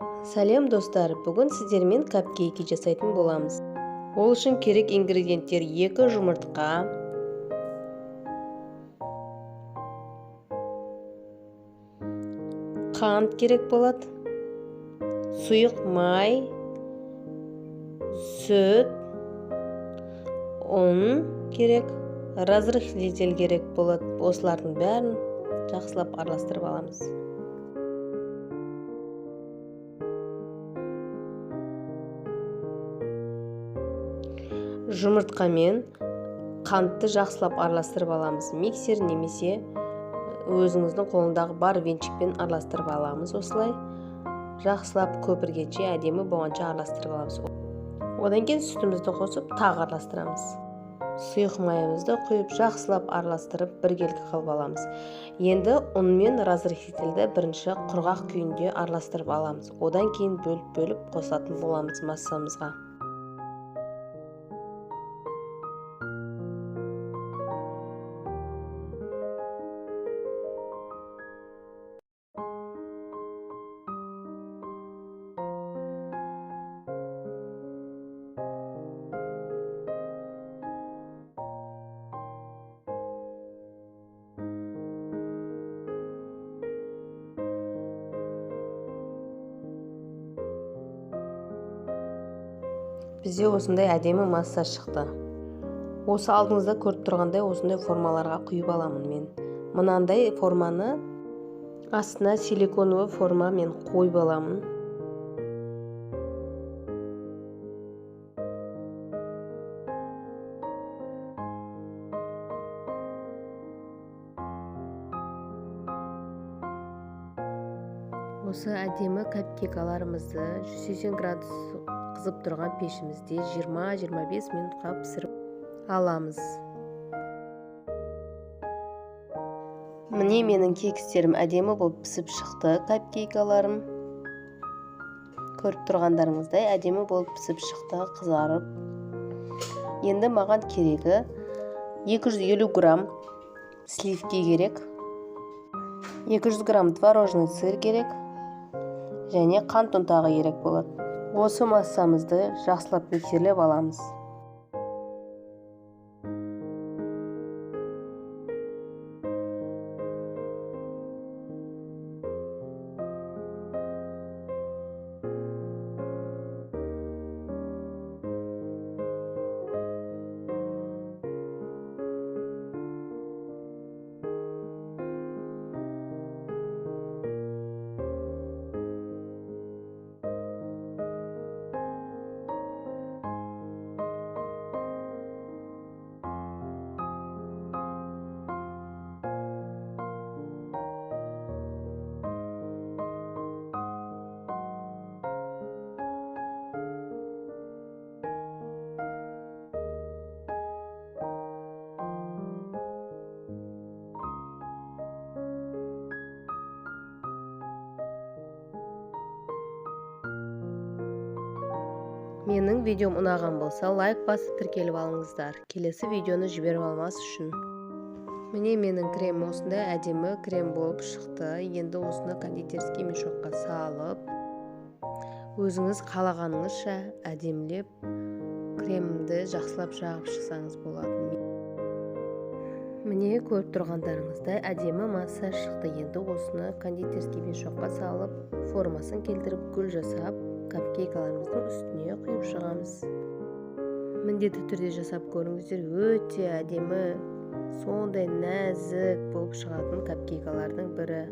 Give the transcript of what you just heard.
Сәлем достар, бүгін сіздермен капкейки жасайтын боламыз. Ол үшін керек ингредиенттер: 2 жұмыртқа, қант керек болады, сұйық май, сүт, ұн керек, разрыхлитель керек болады. Осылардың бәрін жақсылап араластырып аламыз. Жұмыртқамен қантты жақсылап араластырып аламыз. Миксер немесе өзіңіздің қолындағы бар венчикпен араластырып аламыз. Осылай жақсылап көпіргенше, әдемі болғанша араластырып аламыз. Одан кейін сүтімізді қосып тағы араластырамыз. Сұйық майымызды құйып жақсылап араластырып біркелкі қылып аламыз. Енді ұн мен разрыхлительді бірінші құрғақ күйінде араластырып аламыз. Одан кейін бөліп қосатын боламыз массамызға. Бізде осындай әдемі масса шықты. Осы алдыңызда көріп тұрғандай осындай формаларға құйып аламын мен. Мынандай форманы астына силиконовый форма мен қойып аламын. Осы әдемі капкейкаларымызды 180 градус қызып тұрған пешімізде 20-25 минутқа пісіріп аламыз. Міне менің кекстерім әдемі болып пісіп шықты. Капкейкаларым көріп тұрғандарыңыздай әдемі болып пісіп шықты, қызарып. Енді маған керегі 250 грамм сливки керек, 200 грамм творожный сыр керек және қант ұнтағы керек болады. Осы массамызды жақсылап миксерлеп аламыз. Менің видеом ұнаған болса, лайк басып тіркеліп алыңыздар. Келесі видеоны жіберіп алмас үшін. Міне менің крем осындай әдемі крем болып шықты. Енді осыны кондитерский мешокқа салып, өзіңіз қалағаныңызша әдемілеп кремді жақсылап жағып шықсаңыз болады. Міне көріп тұрғандарыңыздай әдемі масса шықты. Енді осыны кондитерский мешокқа салып, формасын келтіріп, гүл жасап, капкейкаларымыздың үстіне құйып шығамыз. Міндетті түрде жасап көріңіздер, өте әдемі, сондай нәзік болып шығатын капкейкалардың бірі.